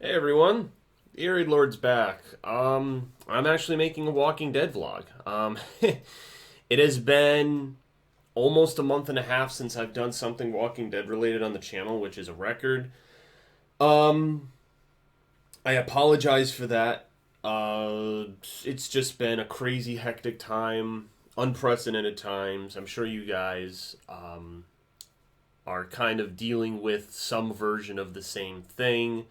Hey everyone, the Arid Lord's back. I'm actually making a Walking Dead vlog. It has been almost a month and a half since I've done something Walking Dead related on the channel, which is a record. Um, I apologize for that. It's just been a crazy, hectic time, unprecedented times. I'm sure you guys are kind of dealing with some version of the same thing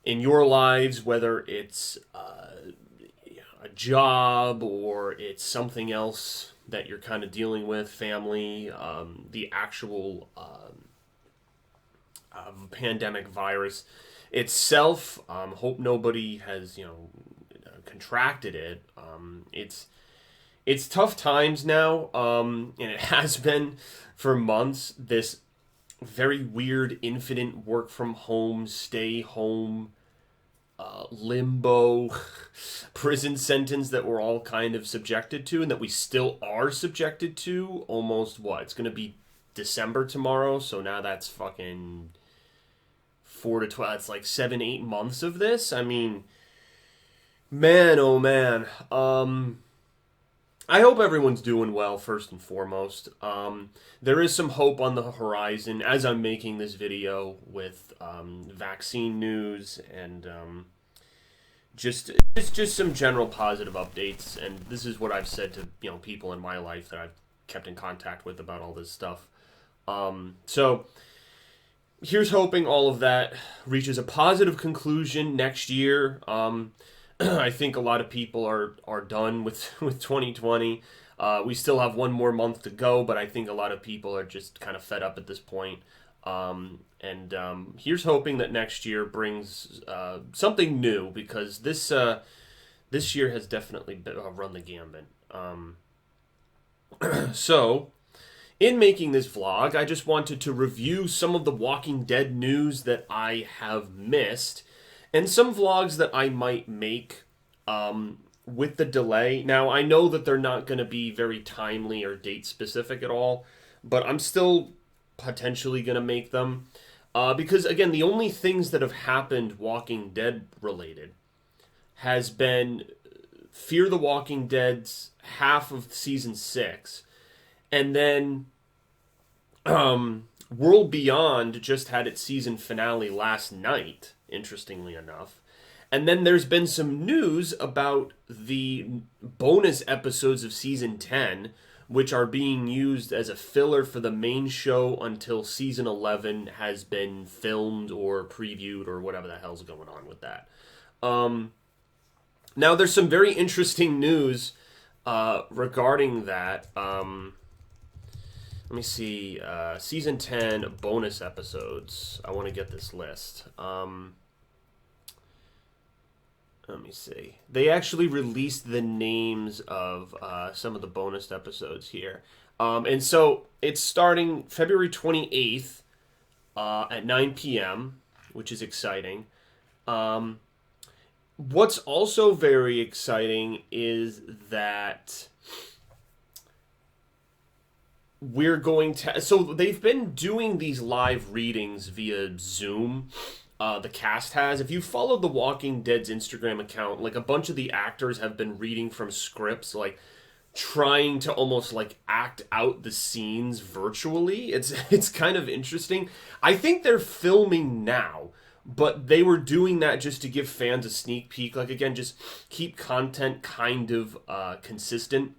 in your lives, whether it's a job or it's something else that you're kind of dealing with, family, the actual pandemic virus itself. Hope nobody has contracted it. It's tough times now, and it has been for months. This very weird infinite work from home, stay home limbo prison sentence that we're all kind of subjected to and that we still are subjected to almost what? It's going to be December tomorrow, so now that's fucking 4 to 12. It's like 7, 8 months of this. I mean, man, oh man. I hope everyone's doing well, first and foremost. There is some hope on the horizon as I'm making this video with vaccine news and just some general positive updates. And this is what I've said to people in my life that I've kept in contact with about all this stuff. So here's hoping all of that reaches a positive conclusion next year. I think a lot of people are done with 2020. We still have one more month to go, but I think a lot of people are just kind of fed up at this point. Here's hoping that next year brings something new, because this year has definitely run the gambit. So, in making this vlog, I just wanted to review some of the Walking Dead news that I have missed, and some vlogs that I might make with the delay. Now, I know that they're not going to be very timely or date specific at all, but I'm still potentially going to make them. Because, again, the only things that have happened Walking Dead related has been Fear the Walking Dead's half of season 6, and then World Beyond just had its season finale last night, interestingly enough. And then there's been some news about the bonus episodes of season 10, which are being used as a filler for the main show until season 11 has been filmed or previewed or whatever the hell's going on with that. Now, there's some very interesting news regarding that. Let me see. Season 10 bonus episodes. I want to get this list. Let me see. They actually released the names of some of the bonus episodes here. And so it's starting February 28th at 9 p.m., which is exciting. What's also very exciting is that we're going to... So they've been doing these live readings via Zoom. The cast has. If you followed The Walking Dead's Instagram account, like, a bunch of the actors have been reading from scripts, like trying to almost like act out the scenes virtually. It's kind of interesting. I think they're filming now, but they were doing that just to give fans a sneak peek. Like, again, just keep content kind of consistent.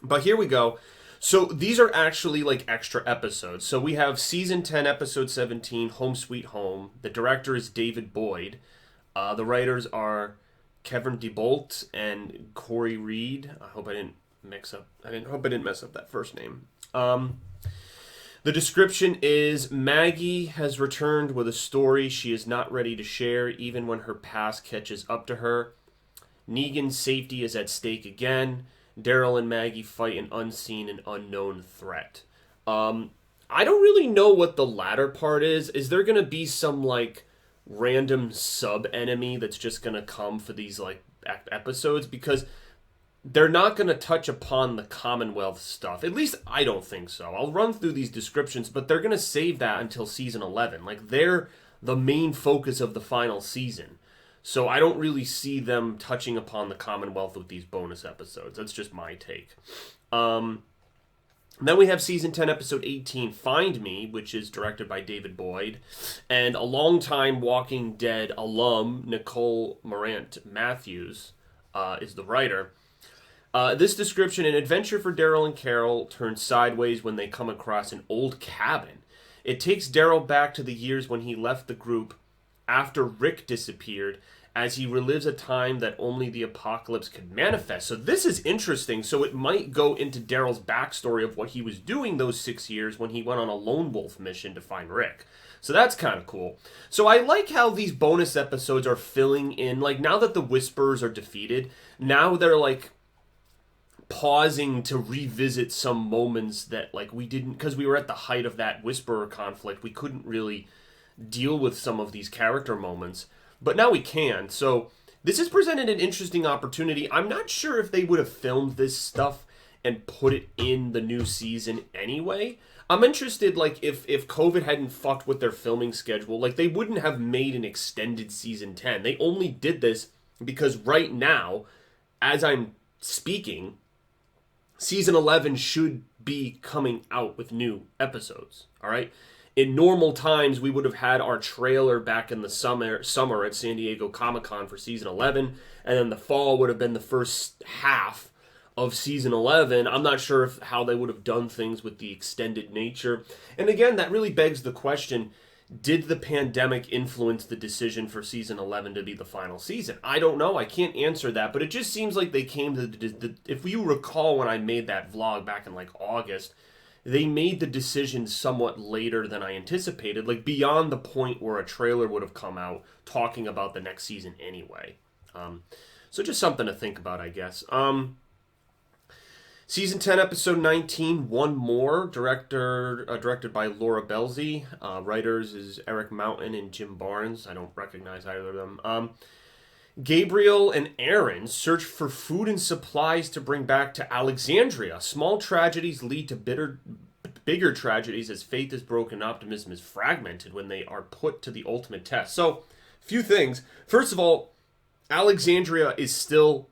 But here we go. So these are actually like extra episodes. So we have season 10, episode 17, Home Sweet Home. The director is David Boyd. The writers are Kevin DeBolt and Corey Reed. I hope I didn't mess up that first name. The description is: Maggie has returned with a story she is not ready to share, even when her past catches up to her. Negan's safety is at stake again. Daryl and Maggie fight an unseen and unknown threat. I don't really know what the latter part is. Is there going to be some, like, random sub-enemy that's just going to come for these, like, episodes? Because they're not going to touch upon the Commonwealth stuff. At least I don't think so. I'll run through these descriptions, but they're going to save that until season 11. Like, they're the main focus of the final season. So I don't really see them touching upon the Commonwealth with these bonus episodes. That's just my take. Then we have Season 10, Episode 18, Find Me, which is directed by David Boyd. And a longtime Walking Dead alum, Nicole Morant Matthews, is the writer. This description: an adventure for Daryl and Carol turns sideways when they come across an old cabin. It takes Daryl back to the years when he left the group after Rick disappeared, as he relives a time that only the apocalypse could manifest. So this is interesting. So it might go into Daryl's backstory of what he was doing those 6 years when he went on a lone wolf mission to find Rick. So that's kind of cool. So I like how these bonus episodes are filling in, like, now that the Whisperers are defeated, now they're like pausing to revisit some moments that, like, we didn't, because we were at the height of that Whisperer conflict, we couldn't really deal with some of these character moments. But now we can. So this has presented an interesting opportunity. I'm not sure if they would have filmed this stuff and put it in the new season anyway. I'm interested, like, if COVID hadn't fucked with their filming schedule, like, they wouldn't have made an extended Season 10. They only did this because right now, as I'm speaking, Season 11 should be coming out with new episodes, all right? In normal times, we would have had our trailer back in the summer at San Diego Comic-Con for Season 11, and then the fall would have been the first half of Season 11. I'm not sure how they would have done things with the extended nature. And again, that really begs the question, did the pandemic influence the decision for Season 11 to be the final season? I don't know. I can't answer that, but it just seems like they came to if you recall when I made that vlog back in, like, August, they made the decision somewhat later than I anticipated, like beyond the point where a trailer would have come out talking about the next season anyway. So just something to think about, I guess. Season 10, Episode 19, One More, directed by Laura Belzi. Writers is Eric Mountain and Jim Barnes. I don't recognize either of them. Gabriel and Aaron search for food and supplies to bring back to Alexandria. Small tragedies lead to bigger tragedies as faith is broken and optimism is fragmented when they are put to the ultimate test. So, few things. First of all, Alexandria is still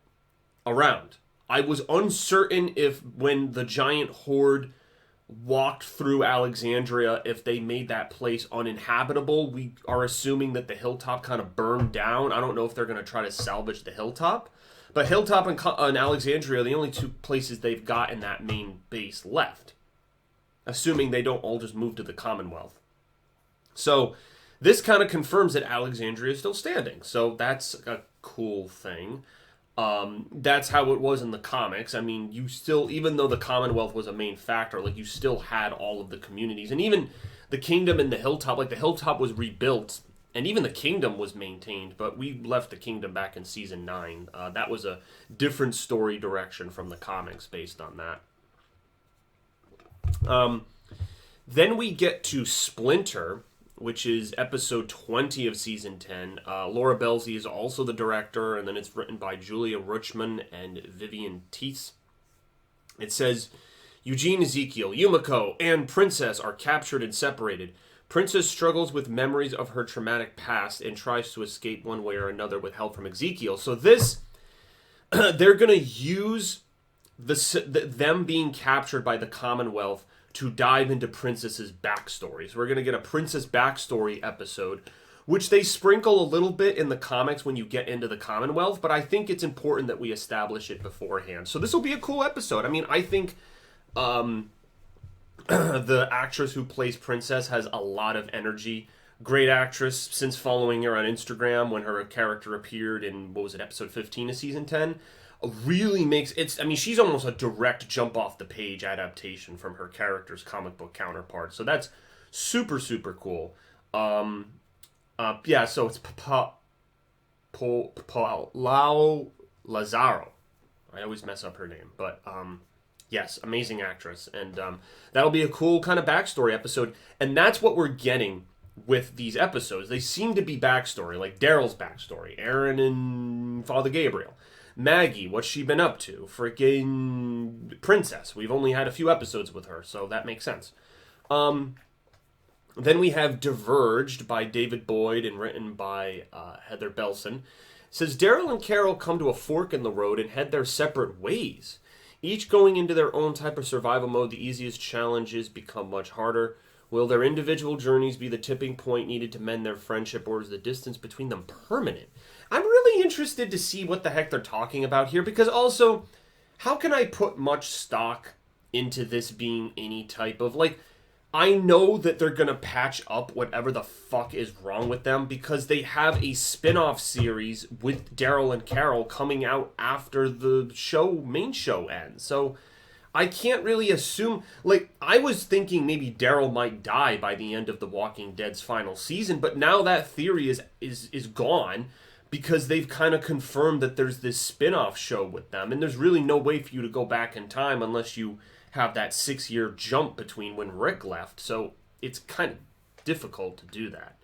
around. I was uncertain if when the giant horde walked through Alexandria, if they made that place uninhabitable. We are assuming that the hilltop kind of burned down. I don't know if they're going to try to salvage the hilltop. But Hilltop and Alexandria are the only two places they've got in that main base left. Assuming they don't all just move to the Commonwealth. So this kind of confirms that Alexandria is still standing. So that's a cool thing. That's how it was in the comics. I mean, you still, even though the Commonwealth was a main factor, like, you still had all of the communities. And even the kingdom and the hilltop, like, the hilltop was rebuilt, and even the kingdom was maintained, but we left the kingdom back in Season 9. That was a different story direction from the comics based on that. Then we get to Splinter, which is episode 20 of Season 10. Laura Belzi is also the director, and then it's written by Julia Ruchman and Vivian Teese. It says, Eugene, Ezekiel, Yumiko, and Princess are captured and separated. Princess struggles with memories of her traumatic past and tries to escape one way or another with help from Ezekiel. So this, they're going to use them being captured by the Commonwealth to dive into Princess's backstory. So we're going to get a Princess backstory episode, which they sprinkle a little bit in the comics when you get into the Commonwealth, but I think it's important that we establish it beforehand. So this will be a cool episode. I mean, I think the actress who plays Princess has a lot of energy. Great actress, since following her on Instagram when her character appeared in, what was it, episode 15 of Season 10. Really makes it. I mean, she's almost a direct jump off the page adaptation from her character's comic book counterpart. So that's super, super cool. Yeah, so it's Paola Lazaro. I always mess up her name, but yes, amazing actress, and that'll be a cool kind of backstory episode, and that's what we're getting with these episodes. They seem to be backstory, like Daryl's backstory, Aaron and Father Gabriel. Maggie, what's she been up to? Freaking Princess. We've only had a few episodes with her, so that makes sense. Then we have Diverged by David Boyd and written by Heather Belson. It says Daryl and Carol come to a fork in the road and head their separate ways. Each going into their own type of survival mode, the easiest challenges become much harder. Will their individual journeys be the tipping point needed to mend their friendship, or is the distance between them permanent? I'm really interested to see what the heck they're talking about here, because also, how can I put much stock into this being any type of, like, I know that they're going to patch up whatever the fuck is wrong with them because they have a spin-off series with Daryl and Carol coming out after the main show ends. So I can't really assume, like, I was thinking maybe Daryl might die by the end of The Walking Dead's final season, but now that theory is gone because they've kind of confirmed that there's this spin-off show with them, and there's really no way for you to go back in time unless you have that 6-year jump between when Rick left, so it's kind of difficult to do that.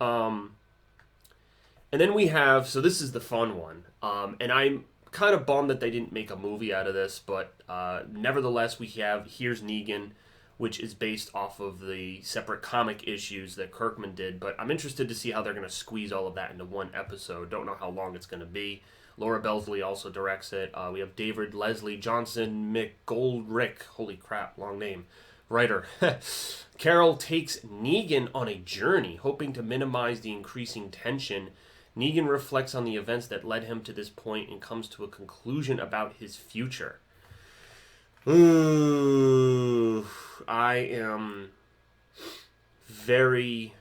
And then we have, so this is the fun one, and I'm kind of bummed that they didn't make a movie out of this, but nevertheless we have Here's Negan, which is based off of the separate comic issues that Kirkman did, but I'm interested to see how they're going to squeeze all of that into one episode. Don't know how long it's going to be. Laura Belsley also directs it. We have David Leslie Johnson McGoldrick. Holy crap, long name. Writer. Carol takes Negan on a journey, hoping to minimize the increasing tension. Negan reflects on the events that led him to this point and comes to a conclusion about his future. Ooh, I am very...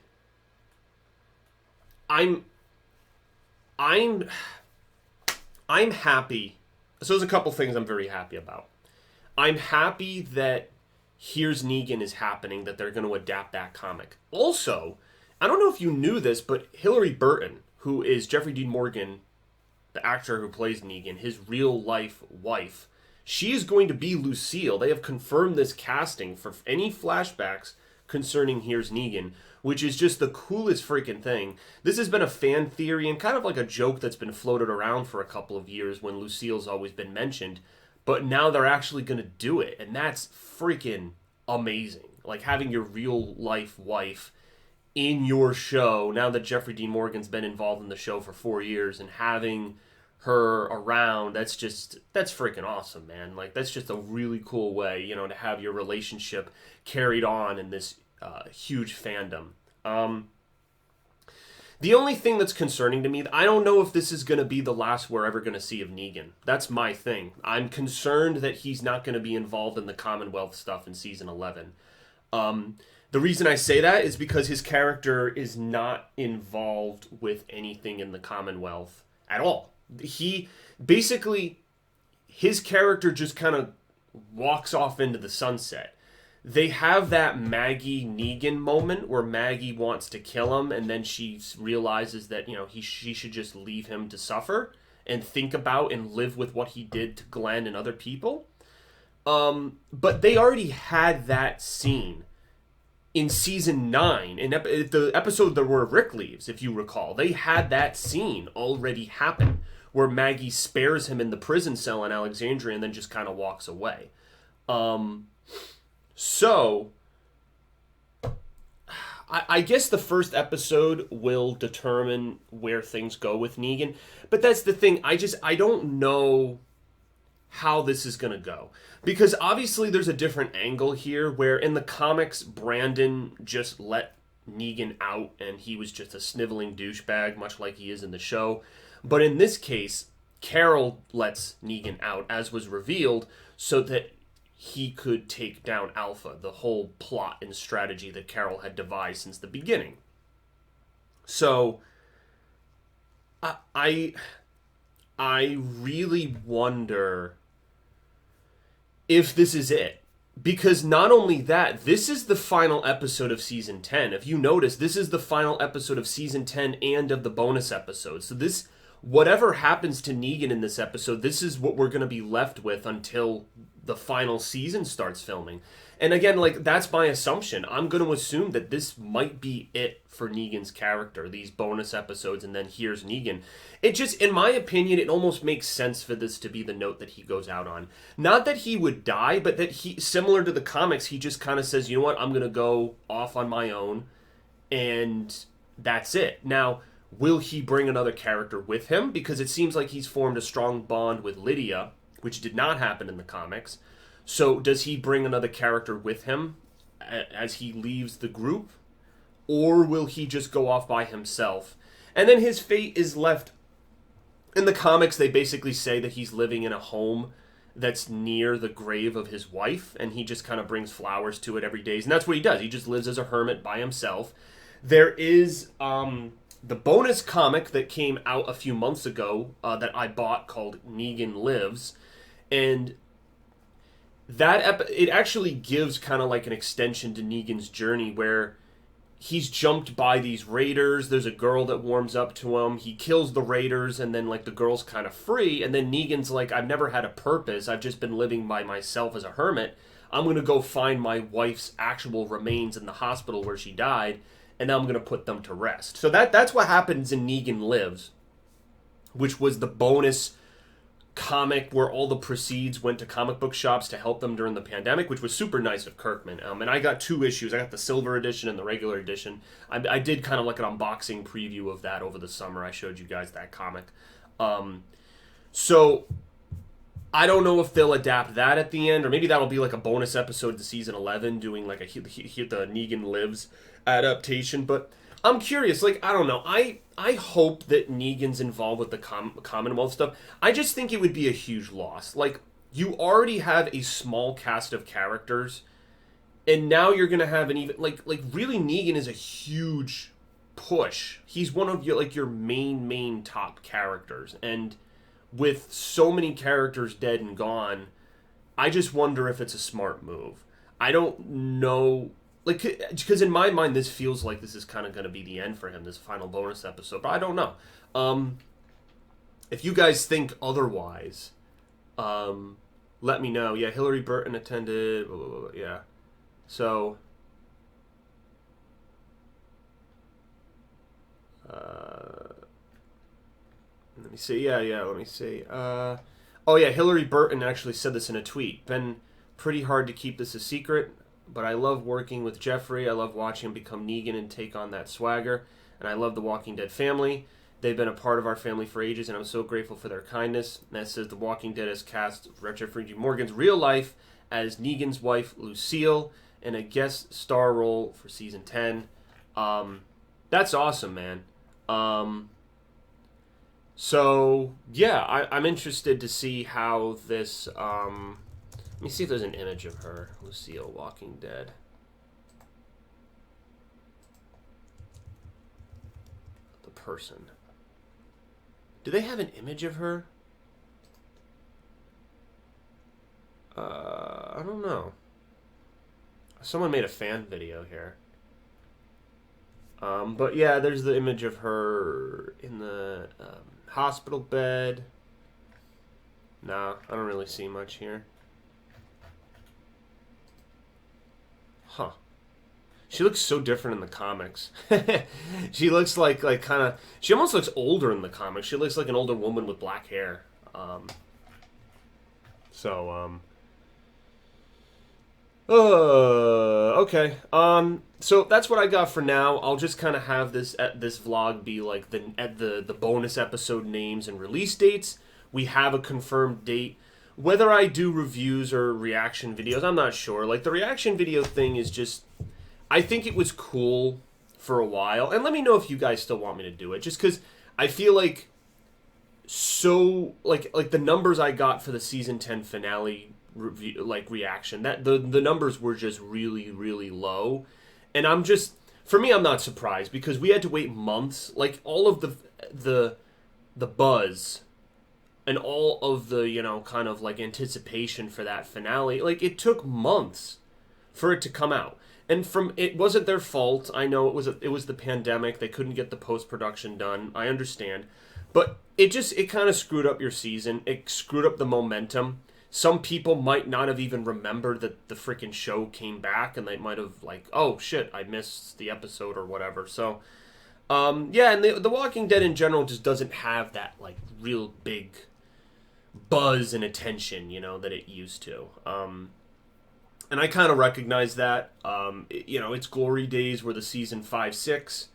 I'm happy. So there's a couple things I'm very happy about. I'm happy that Here's Negan is happening, that they're going to adapt that comic. Also, I don't know if you knew this, but Hilary Burton, who is Jeffrey Dean Morgan, the actor who plays Negan, his real-life wife, she is going to be Lucille. They have confirmed this casting for any flashbacks concerning Here's Negan, which is just the coolest freaking thing. This has been a fan theory and kind of like a joke that's been floated around for a couple of years when Lucille's always been mentioned, but now they're actually going to do it, and that's freaking amazing. Like having your real life wife in your show, now that Jeffrey Dean Morgan's been involved in the show for 4 years, and having her around, that's freaking awesome, man. Like, that's just a really cool way, to have your relationship carried on in this huge fandom. The only thing that's concerning to me, I don't know if this is going to be the last we're ever going to see of Negan. That's my thing. I'm concerned that he's not going to be involved in the Commonwealth stuff in season 11. The reason I say that is because his character is not involved with anything in the Commonwealth at all. He basically, his character just kind of walks off into the sunset. They have that Maggie Negan moment where Maggie wants to kill him, and then she realizes that she should just leave him to suffer and think about and live with what he did to Glenn and other people. But they already had that scene in season 9, in the episode where Rick leaves, if you recall. They had that scene already happen, where Maggie spares him in the prison cell in Alexandria and then just kind of walks away. So, I guess the first episode will determine where things go with Negan. But that's the thing, I don't know how this is going to go. Because obviously there's a different angle here, where in the comics, Brandon just let Negan out and he was just a sniveling douchebag, much like he is in the show. But in this case, Carol lets Negan out, as was revealed, so that he could take down Alpha, the whole plot and strategy that Carol had devised since the beginning. So, I really wonder if this is it. Because not only that, this is the final episode of Season 10. If you notice, this is the final episode of Season 10 and of the bonus episode. So this whatever happens to Negan in this episode, this is what we're going to be left with until the final season starts filming. And again, like, that's my assumption. I'm going to assume that this might be it for Negan's character, these bonus episodes, and then here's Negan. It just, in my opinion, it almost makes sense for this to be the note that he goes out on. Not that he would die, but that he, similar to the comics, he just kind of says, you know what, I'm going to go off on my own, and that's it. Now, will he bring another character with him? Because it seems like he's formed a strong bond with Lydia, which did not happen in the comics. So does he bring another character with him as he leaves the group? Or will he just go off by himself? And then his fate is left... In the comics, they basically say that he's living in a home that's near the grave of his wife, and he just kind of brings flowers to it every day. And that's what he does. He just lives as a hermit by himself. There is the bonus comic that came out a few months ago that I bought called Negan Lives, and that it actually gives kind of like an extension to Negan's journey where he's jumped by these raiders. There's a girl that warms up to him. He kills the raiders, and then like the girl's kind of free. And then Negan's like, I've never had a purpose. I've just been living by myself as a hermit. I'm going to go find my wife's actual remains in the hospital where she died, and now I'm going to put them to rest. So that's what happens in Negan Lives, which was the bonus comic where all the proceeds went to comic book shops to help them during the pandemic, which was super nice of Kirkman. And I got 2 issues. I got the silver edition and the regular edition. I did kind of like an unboxing preview of that over the summer. I showed you guys that comic. So I don't know if they'll adapt that at the end, or maybe that'll be like a bonus episode to season 11, doing like the Negan Lives adaptation. But I'm curious, like, I don't know. I hope that Negan's involved with the Commonwealth stuff. I just think it would be a huge loss. Like, you already have a small cast of characters, and now you're going to have an even... Like, really, Negan is a huge push. He's one of your main top characters. And with so many characters dead and gone, I just wonder if it's a smart move. I don't know... Like, because in my mind, this feels like this is kind of going to be the end for him, this final bonus episode. But I don't know. If you guys think otherwise, let me know. Yeah, Hillary Burton attended. Blah, blah, blah, yeah. So, let me see. Yeah, let me see. Oh, yeah, Hillary Burton actually said this in a tweet. Been pretty hard to keep this a secret, but I love working with Jeffrey. I love watching him become Negan and take on that swagger. And I love the Walking Dead family. They've been a part of our family for ages, and I'm so grateful for their kindness. And that says The Walking Dead has cast Jeffrey G. Morgan's real life as Negan's wife, Lucille, in a guest star role for season 10. That's awesome, man. So, yeah, I'm interested to see how this... Let me see if there's an image of her, Lucille, Walking Dead. The person. Do they have an image of her? I don't know. Someone made a fan video here. But yeah, there's the image of her in the hospital bed. Nah, I don't really see much here. Huh. She looks so different in the comics. She looks like kind of... She almost looks older in the comics. She looks like an older woman with black hair. Okay. So that's what I got for now. I'll just kind of have this vlog be like the bonus episode names and release dates. We have a confirmed date. Whether I do reviews or reaction videos, I'm not sure. Like, the reaction video thing is just... I think it was cool for a while. And let me know if you guys still want me to do it. Just because I feel like... So... Like the numbers I got for the Season 10 finale review, reaction, that the numbers were just really, really low. And I'm just... For me, I'm not surprised. Because we had to wait months. Like, all of the buzz... And all of the, kind of, anticipation for that finale, it took months for it to come out. And it wasn't their fault. I know it was the pandemic. They couldn't get the post-production done. I understand. But it kind of screwed up your season. It screwed up the momentum. Some people might not have even remembered that the freaking show came back, and they might have like, oh shit, I missed the episode or whatever. So, yeah, and the Walking Dead in general just doesn't have that like real big buzz and attention, that it used to. And I kind of recognize that. Its glory days were the season 5, 6,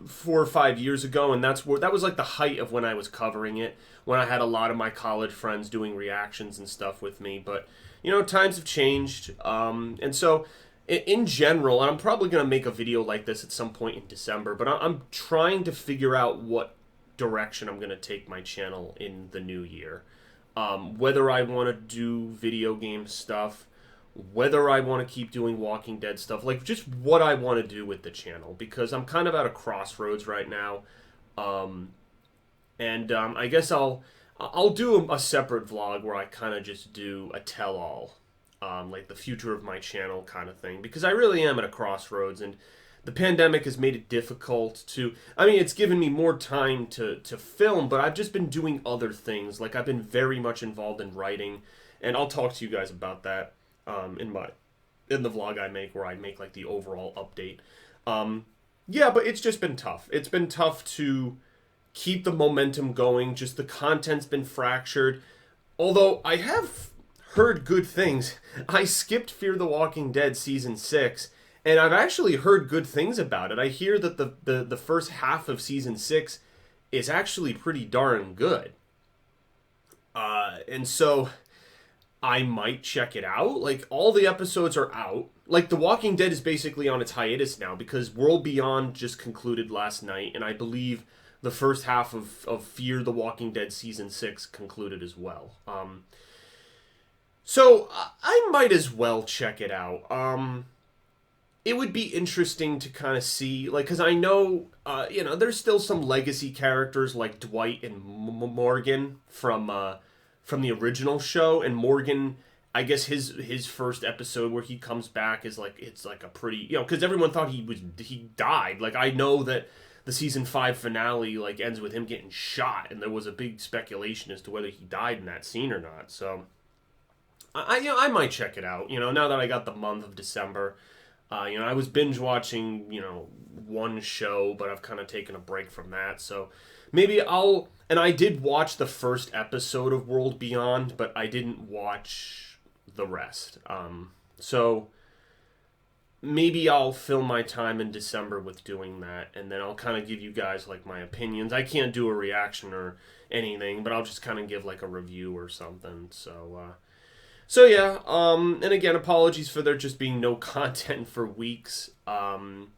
4 or 5 years ago, and that was like the height of when I was covering it, when I had a lot of my college friends doing reactions and stuff with me. But times have changed, and so in general, and I'm probably going to make a video like this at some point in December, but I'm trying to figure out what direction I'm going to take my channel in the new year. Whether I want to do video game stuff, whether I want to keep doing Walking Dead stuff, like just what I want to do with the channel, because I'm kind of at a crossroads right now. I guess I'll do a separate vlog where I kind of just do a tell-all, like the future of my channel kind of thing, because I really am at a crossroads, and the pandemic has made it difficult to... it's given me more time to film, but I've just been doing other things. Like, I've been very much involved in writing, and I'll talk to you guys about that in the vlog I make, where I make, like, the overall update. Yeah, but it's just been tough. It's been tough to keep the momentum going. Just the content's been fractured. Although, I have heard good things. I skipped Fear the Walking Dead Season 6, and I've actually heard good things about it. I hear that the first half of Season 6 is actually pretty darn good. And so I might check it out. Like, all the episodes are out. Like, The Walking Dead is basically on its hiatus now, because World Beyond just concluded last night, and I believe the first half of Fear the Walking Dead Season 6 concluded as well. So I might as well check it out. It would be interesting to kind of see, like, because I know, there's still some legacy characters like Dwight and Morgan from the original show, and Morgan, I guess his first episode where he comes back is like, it's like a pretty, because everyone thought he died. Like, I know that the season 5 finale like ends with him getting shot, and there was a big speculation as to whether he died in that scene or not. So I might check it out. Now that I got the month of December. I was binge watching, one show, but I've kind of taken a break from that. So maybe and I did watch the first episode of World Beyond, but I didn't watch the rest. So maybe I'll fill my time in December with doing that, and then I'll kind of give you guys like my opinions. I can't do a reaction or anything, but I'll just kind of give like a review or something. So yeah, and again, apologies for there just being no content for weeks. Again,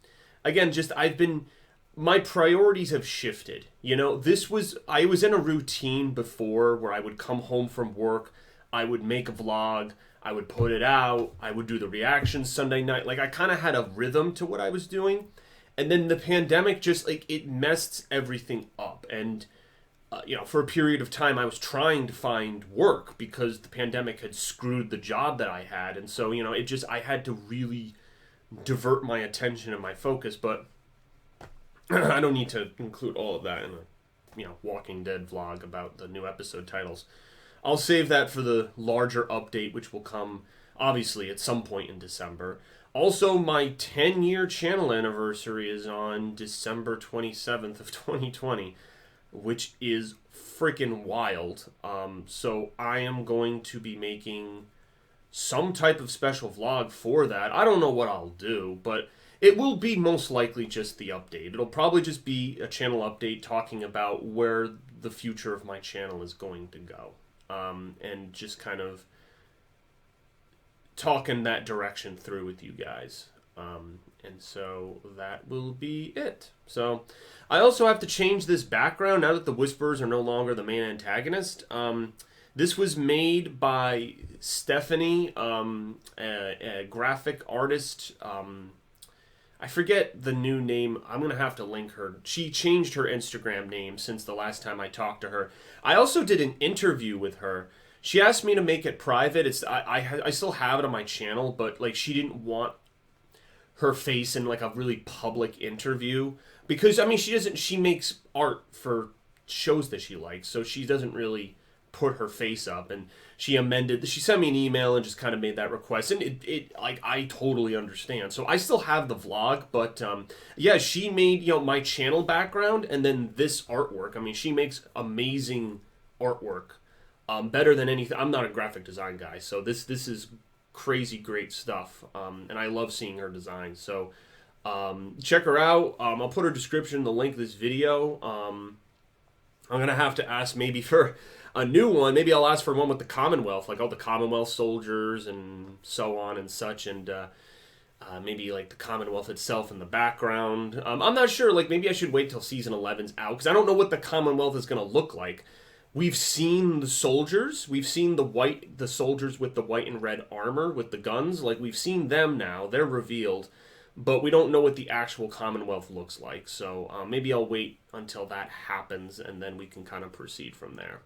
my priorities have shifted. I was in a routine before where I would come home from work, I would make a vlog, I would put it out, I would do the reactions Sunday night. Like, I kind of had a rhythm to what I was doing, and then the pandemic just, like, it messed everything up, and... for a period of time, I was trying to find work because the pandemic had screwed the job that I had. And so, I had to really divert my attention and my focus. But I don't need to include all of that in a, Walking Dead vlog about the new episode titles. I'll save that for the larger update, which will come, obviously, at some point in December. Also, my 10-year channel anniversary is on December 27th of 2020. Which is freaking wild. So I am going to be making some type of special vlog for that. I don't know what I'll do, but it will be most likely just the update. It'll probably just be a channel update talking about where the future of my channel is going to go. And just kind of talk in that direction through with you guys. And so that will be it. So I also have to change this background now that the Whisperers are no longer the main antagonist. This was made by Stephanie, a graphic artist. I forget the new name. I'm going to have to link her. She changed her Instagram name since the last time I talked to her. I also did an interview with her. She asked me to make it private. I still have it on my channel, but like she didn't want her face in like a really public interview, because I mean she makes art for shows that she likes, so she doesn't really put her face up. And she sent me an email and just kind of made that request, and it like, I totally understand. So I still have the vlog, but yeah, she made, you know, my channel background and then this artwork. I mean, she makes amazing artwork, better than anything. I'm not a graphic design guy, so this is crazy great stuff, and I love seeing her design. So check her out. I'll put her description in the link of this video. I'm gonna have to ask maybe for a new one. Maybe I'll ask for one with the Commonwealth, like all the Commonwealth soldiers and so on and such, and maybe like the Commonwealth itself in the background. I'm not sure. Like, maybe I should wait till season 11's out, because I don't know what the Commonwealth is gonna look like. We've seen the soldiers. We've seen the soldiers with the white and red armor with the guns. Like, we've seen them now. They're revealed. But we don't know what the actual Commonwealth looks like. So maybe I'll wait until that happens, and then we can kind of proceed from there.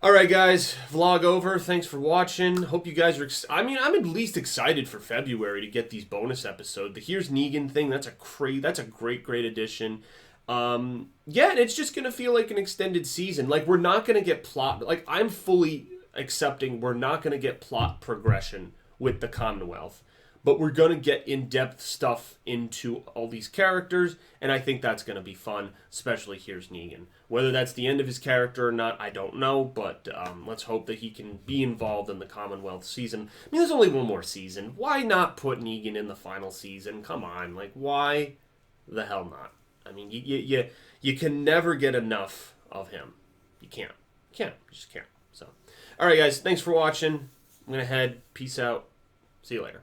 Alright, guys. Vlog over. Thanks for watching. Hope you guys are... I'm at least excited for February to get these bonus episodes. The Here's Negan thing, that's a great addition. Yeah, and it's just going to feel like an extended season. Like, we're not going to get plot... Like, I'm fully accepting we're not going to get plot progression with the Commonwealth. But we're going to get in-depth stuff into all these characters, and I think that's going to be fun, especially Here's Negan. Whether that's the end of his character or not, I don't know, but let's hope that he can be involved in the Commonwealth season. I mean, there's only one more season. Why not put Negan in the final season? Come on, like, why the hell not? I mean, you can never get enough of him. You can't. You just can't. So, all right, guys, thanks for watching. I'm going to head. Peace out. See you later.